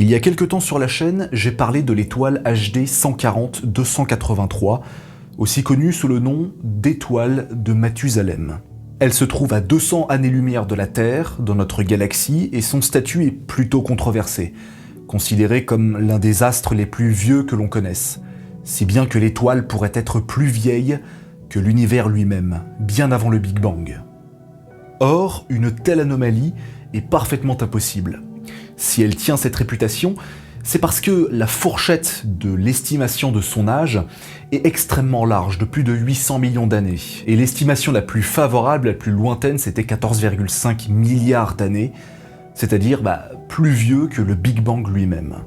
Il y a quelque temps sur la chaîne, j'ai parlé de l'étoile HD 140-283, aussi connue sous le nom d'étoile de Mathusalem. Elle se trouve à 200 années-lumière de la Terre, dans notre galaxie, et son statut est plutôt controversé, considéré comme l'un des astres les plus vieux que l'on connaisse, si bien que l'étoile pourrait être plus vieille que l'univers lui-même, bien avant le Big Bang. Or, une telle anomalie est parfaitement impossible. Si elle tient cette réputation, c'est parce que la fourchette de l'estimation de son âge est extrêmement large, de plus de 800 millions d'années. Et l'estimation la plus favorable, la plus lointaine, c'était 14,5 milliards d'années, c'est-à-dire plus vieux que le Big Bang lui-même.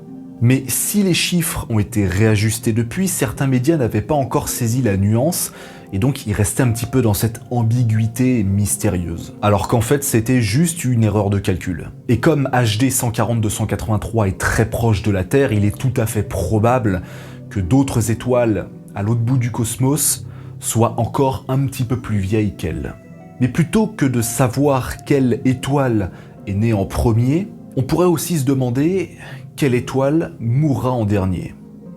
Mais si les chiffres ont été réajustés depuis, certains médias n'avaient pas encore saisi la nuance, et donc ils restaient un petit peu dans cette ambiguïté mystérieuse. Alors qu'en fait c'était juste une erreur de calcul. Et comme HD 140-283 est très proche de la Terre, il est tout à fait probable que d'autres étoiles à l'autre bout du cosmos soient encore un petit peu plus vieilles qu'elle. Mais plutôt que de savoir quelle étoile est née en premier, on pourrait aussi se demander quelle étoile mourra en dernier.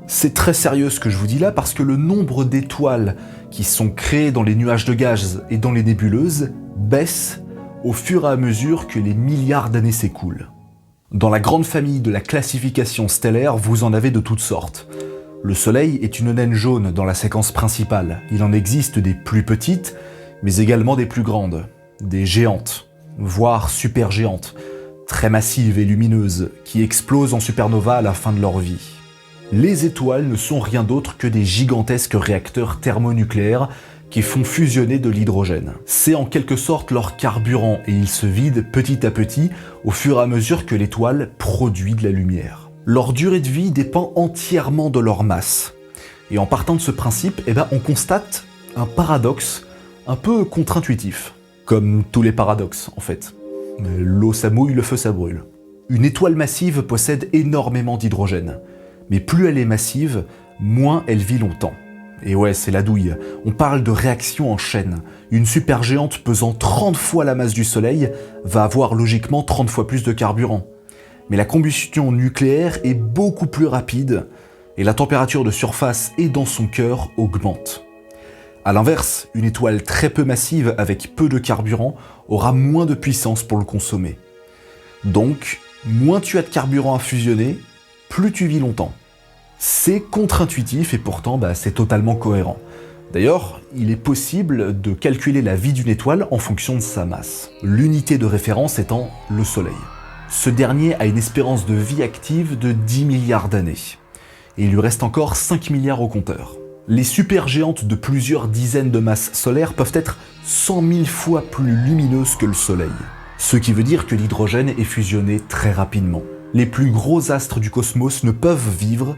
C'est très sérieux ce que je vous dis là parce que le nombre d'étoiles qui sont créées dans les nuages de gaz et dans les nébuleuses baisse au fur et à mesure que les milliards d'années s'écoulent. Dans la grande famille de la classification stellaire, vous en avez de toutes sortes. Le Soleil est une naine jaune dans la séquence principale. Il en existe des plus petites, mais également des plus grandes, des géantes, voire supergéantes, très massives et lumineuses, qui explosent en supernova à la fin de leur vie. Les étoiles ne sont rien d'autre que des gigantesques réacteurs thermonucléaires qui font fusionner de l'hydrogène. C'est en quelque sorte leur carburant et ils se vident petit à petit au fur et à mesure que l'étoile produit de la lumière. Leur durée de vie dépend entièrement de leur masse. Et en partant de ce principe, on constate un paradoxe un peu contre-intuitif. Comme tous les paradoxes en fait. L'eau ça mouille, le feu ça brûle. Une étoile massive possède énormément d'hydrogène. Mais plus elle est massive, moins elle vit longtemps. Et ouais, c'est la douille. On parle de réaction en chaîne. Une supergéante pesant 30 fois la masse du Soleil va avoir logiquement 30 fois plus de carburant. Mais la combustion nucléaire est beaucoup plus rapide et la température de surface et dans son cœur augmente. A l'inverse, une étoile très peu massive avec peu de carburant aura moins de puissance pour le consommer. Donc, moins tu as de carburant à fusionner, plus tu vis longtemps. C'est contre-intuitif et pourtant c'est totalement cohérent. D'ailleurs, il est possible de calculer la vie d'une étoile en fonction de sa masse, l'unité de référence étant le Soleil. Ce dernier a une espérance de vie active de 10 milliards d'années, et il lui reste encore 5 milliards au compteur. Les supergéantes de plusieurs dizaines de masses solaires peuvent être 100 000 fois plus lumineuses que le Soleil, ce qui veut dire que l'hydrogène est fusionné très rapidement. Les plus gros astres du cosmos ne peuvent vivre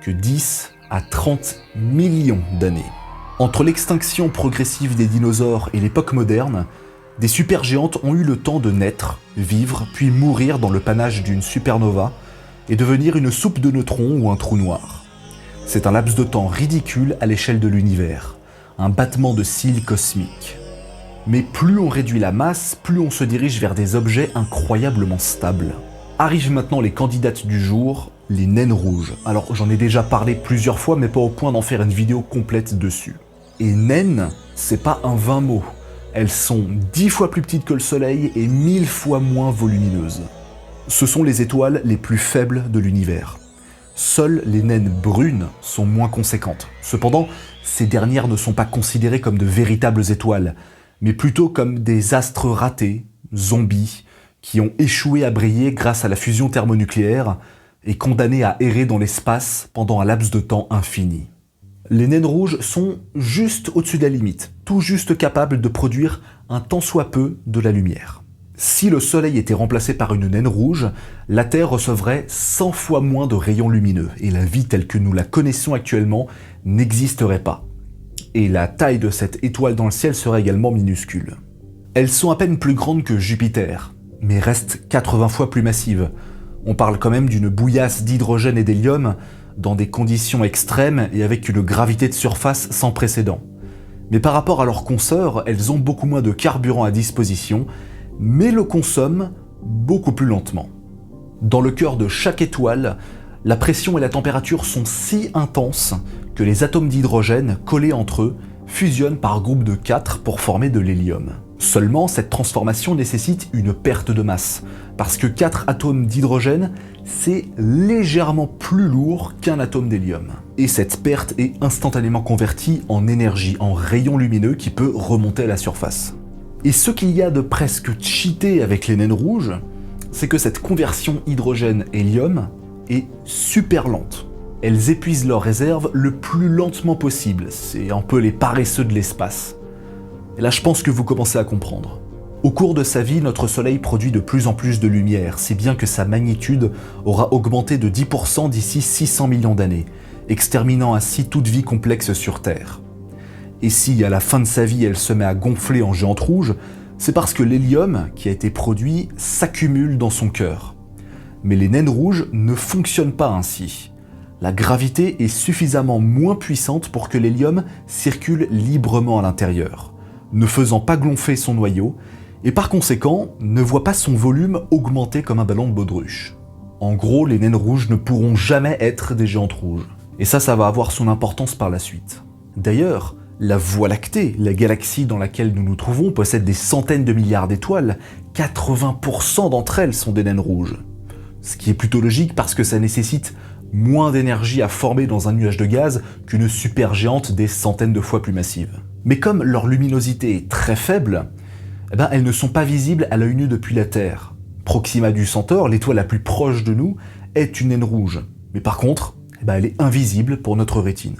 que 10 à 30 millions d'années. Entre l'extinction progressive des dinosaures et l'époque moderne, des supergéantes ont eu le temps de naître, vivre, puis mourir dans le panache d'une supernova et devenir une soupe de neutrons ou un trou noir. C'est un laps de temps ridicule à l'échelle de l'univers, un battement de cils cosmique. Mais plus on réduit la masse, plus on se dirige vers des objets incroyablement stables. Arrivent maintenant les candidates du jour, les naines rouges. Alors j'en ai déjà parlé plusieurs fois, mais pas au point d'en faire une vidéo complète dessus. Et naines, c'est pas un vain mot. Elles sont 10 fois plus petites que le Soleil et 1000 fois moins volumineuses. Ce sont les étoiles les plus faibles de l'univers. Seules les naines brunes sont moins conséquentes. Cependant, ces dernières ne sont pas considérées comme de véritables étoiles, mais plutôt comme des astres ratés, zombies, qui ont échoué à briller grâce à la fusion thermonucléaire et condamnés à errer dans l'espace pendant un laps de temps infini. Les naines rouges sont juste au-dessus de la limite, tout juste capables de produire un tant soit peu de la lumière. Si le Soleil était remplacé par une naine rouge, la Terre recevrait 100 fois moins de rayons lumineux et la vie telle que nous la connaissons actuellement n'existerait pas. Et la taille de cette étoile dans le ciel serait également minuscule. Elles sont à peine plus grandes que Jupiter, mais restent 80 fois plus massives. On parle quand même d'une bouillasse d'hydrogène et d'hélium dans des conditions extrêmes et avec une gravité de surface sans précédent. Mais par rapport à leurs consoeurs, elles ont beaucoup moins de carburant à disposition, mais le consomment beaucoup plus lentement. Dans le cœur de chaque étoile, la pression et la température sont si intenses que les atomes d'hydrogène collés entre eux fusionnent par groupe de 4 pour former de l'hélium. Seulement, cette transformation nécessite une perte de masse, parce que 4 atomes d'hydrogène, c'est légèrement plus lourd qu'un atome d'hélium. Et cette perte est instantanément convertie en énergie, en rayon lumineux qui peut remonter à la surface. Et ce qu'il y a de presque cheaté avec les naines rouges, c'est que cette conversion hydrogène-hélium est super lente. Elles épuisent leurs réserves le plus lentement possible, c'est un peu les paresseux de l'espace. Et là je pense que vous commencez à comprendre. Au cours de sa vie, notre Soleil produit de plus en plus de lumière, si bien que sa magnitude aura augmenté de 10% d'ici 600 millions d'années, exterminant ainsi toute vie complexe sur Terre. Et si à la fin de sa vie elle se met à gonfler en géante rouge, c'est parce que l'hélium qui a été produit s'accumule dans son cœur. Mais les naines rouges ne fonctionnent pas ainsi. La gravité est suffisamment moins puissante pour que l'hélium circule librement à l'intérieur, ne faisant pas gonfler son noyau, et par conséquent ne voit pas son volume augmenter comme un ballon de baudruche. En gros, les naines rouges ne pourront jamais être des géantes rouges. Et ça va avoir son importance par la suite. D'ailleurs, la Voie lactée, la galaxie dans laquelle nous nous trouvons, possède des centaines de milliards d'étoiles. 80% d'entre elles sont des naines rouges. Ce qui est plutôt logique parce que ça nécessite moins d'énergie à former dans un nuage de gaz qu'une supergéante des centaines de fois plus massive. Mais comme leur luminosité est très faible, elles ne sont pas visibles à l'œil nu depuis la Terre. Proxima du Centaure, l'étoile la plus proche de nous, est une naine rouge. Mais par contre, elle est invisible pour notre rétine.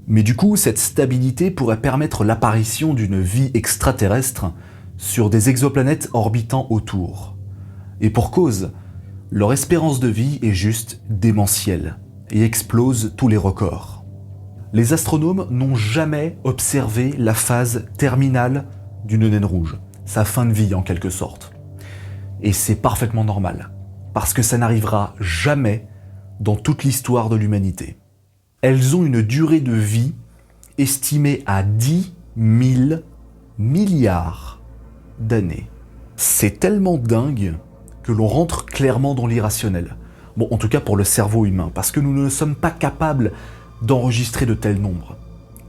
Mais du coup, cette stabilité pourrait permettre l'apparition d'une vie extraterrestre sur des exoplanètes orbitant autour. Et pour cause, leur espérance de vie est juste démentielle et explose tous les records. Les astronomes n'ont jamais observé la phase terminale d'une naine rouge, sa fin de vie en quelque sorte. Et c'est parfaitement normal, parce que ça n'arrivera jamais dans toute l'histoire de l'humanité. Elles ont une durée de vie estimée à 10 000 milliards d'années. C'est tellement dingue que l'on rentre clairement dans l'irrationnel. Bon, en tout cas pour le cerveau humain, parce que nous ne sommes pas capables d'enregistrer de tels nombres.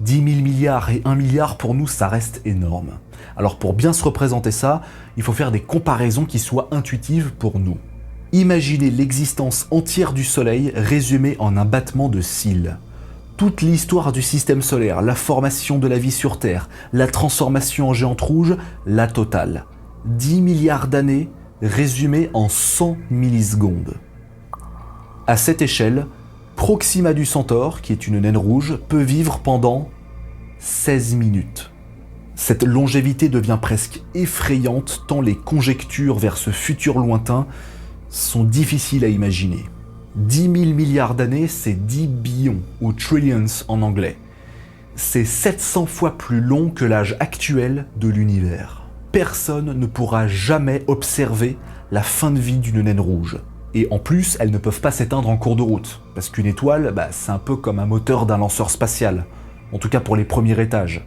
10 000 milliards et 1 milliard, pour nous, ça reste énorme. Alors pour bien se représenter ça, il faut faire des comparaisons qui soient intuitives pour nous. Imaginez l'existence entière du Soleil résumée en un battement de cils. Toute l'histoire du système solaire, la formation de la vie sur Terre, la transformation en géante rouge, la totale. 10 milliards d'années résumées en 100 millisecondes. À cette échelle, Proxima du Centaure, qui est une naine rouge, peut vivre pendant 16 minutes. Cette longévité devient presque effrayante tant les conjectures vers ce futur lointain sont difficiles à imaginer. 10 000 milliards d'années, c'est 10 billions, ou trillions en anglais. C'est 700 fois plus long que l'âge actuel de l'univers. Personne ne pourra jamais observer la fin de vie d'une naine rouge. Et en plus, elles ne peuvent pas s'éteindre en cours de route, parce qu'une étoile, c'est un peu comme un moteur d'un lanceur spatial, en tout cas pour les premiers étages.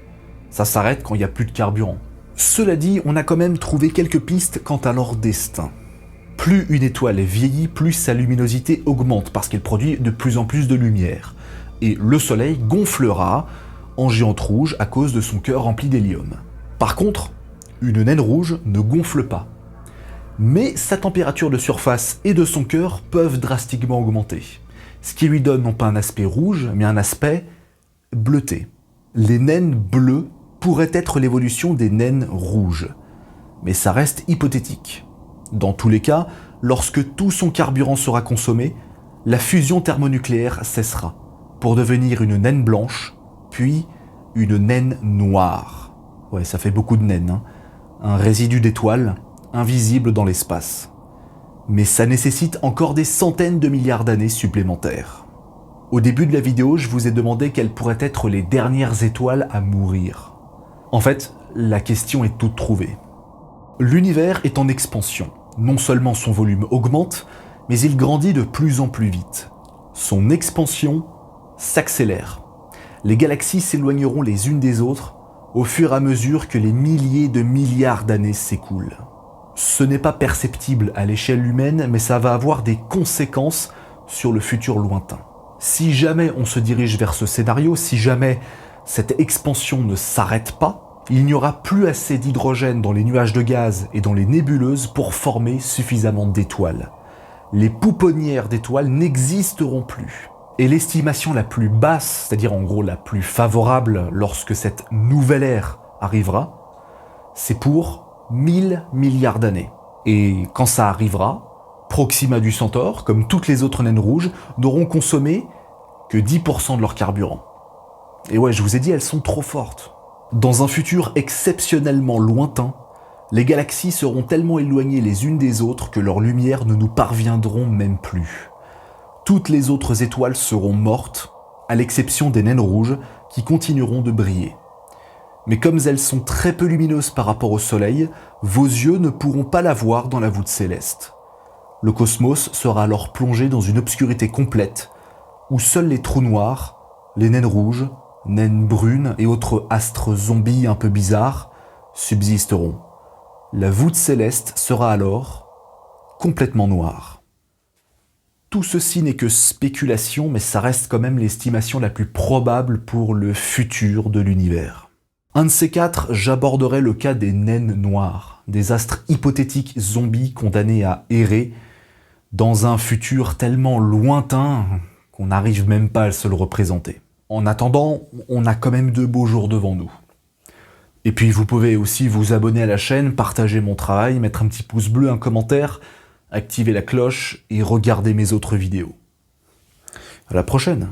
Ça s'arrête quand il n'y a plus de carburant. Cela dit, on a quand même trouvé quelques pistes quant à leur destin. Plus une étoile vieillit, plus sa luminosité augmente parce qu'elle produit de plus en plus de lumière. Et le Soleil gonflera en géante rouge à cause de son cœur rempli d'hélium. Par contre, une naine rouge ne gonfle pas. Mais sa température de surface et de son cœur peuvent drastiquement augmenter. Ce qui lui donne non pas un aspect rouge, mais un aspect bleuté. Les naines bleues pourraient être l'évolution des naines rouges. Mais ça reste hypothétique. Dans tous les cas, lorsque tout son carburant sera consommé, la fusion thermonucléaire cessera, pour devenir une naine blanche, puis une naine noire. Ouais, ça fait beaucoup de naines, hein. Un résidu d'étoiles, invisible dans l'espace. Mais ça nécessite encore des centaines de milliards d'années supplémentaires. Au début de la vidéo, je vous ai demandé quelles pourraient être les dernières étoiles à mourir. En fait, la question est toute trouvée. L'univers est en expansion. Non seulement son volume augmente, mais il grandit de plus en plus vite. Son expansion s'accélère. Les galaxies s'éloigneront les unes des autres au fur et à mesure que les milliers de milliards d'années s'écoulent. Ce n'est pas perceptible à l'échelle humaine, mais ça va avoir des conséquences sur le futur lointain. Si jamais on se dirige vers ce scénario, si jamais cette expansion ne s'arrête pas, il n'y aura plus assez d'hydrogène dans les nuages de gaz et dans les nébuleuses pour former suffisamment d'étoiles. Les pouponnières d'étoiles n'existeront plus. Et l'estimation la plus basse, c'est-à-dire en gros la plus favorable lorsque cette nouvelle ère arrivera, c'est pour 1000 milliards d'années. Et quand ça arrivera, Proxima du Centaure, comme toutes les autres naines rouges, n'auront consommé que 10% de leur carburant. Et ouais, je vous ai dit, elles sont trop fortes. Dans un futur exceptionnellement lointain, les galaxies seront tellement éloignées les unes des autres que leurs lumières ne nous parviendront même plus. Toutes les autres étoiles seront mortes, à l'exception des naines rouges qui continueront de briller. Mais comme elles sont très peu lumineuses par rapport au Soleil, vos yeux ne pourront pas la voir dans la voûte céleste. Le cosmos sera alors plongé dans une obscurité complète, où seuls les trous noirs, les naines rouges, naines brunes et autres astres zombies un peu bizarres subsisteront. La voûte céleste sera alors complètement noire. Tout ceci n'est que spéculation, mais ça reste quand même l'estimation la plus probable pour le futur de l'univers. Un de ces quatre, j'aborderai le cas des naines noires, des astres hypothétiques zombies condamnés à errer dans un futur tellement lointain qu'on n'arrive même pas à se le représenter. En attendant, on a quand même de beaux jours devant nous. Et puis vous pouvez aussi vous abonner à la chaîne, partager mon travail, mettre un petit pouce bleu, un commentaire, activer la cloche et regarder mes autres vidéos. À la prochaine!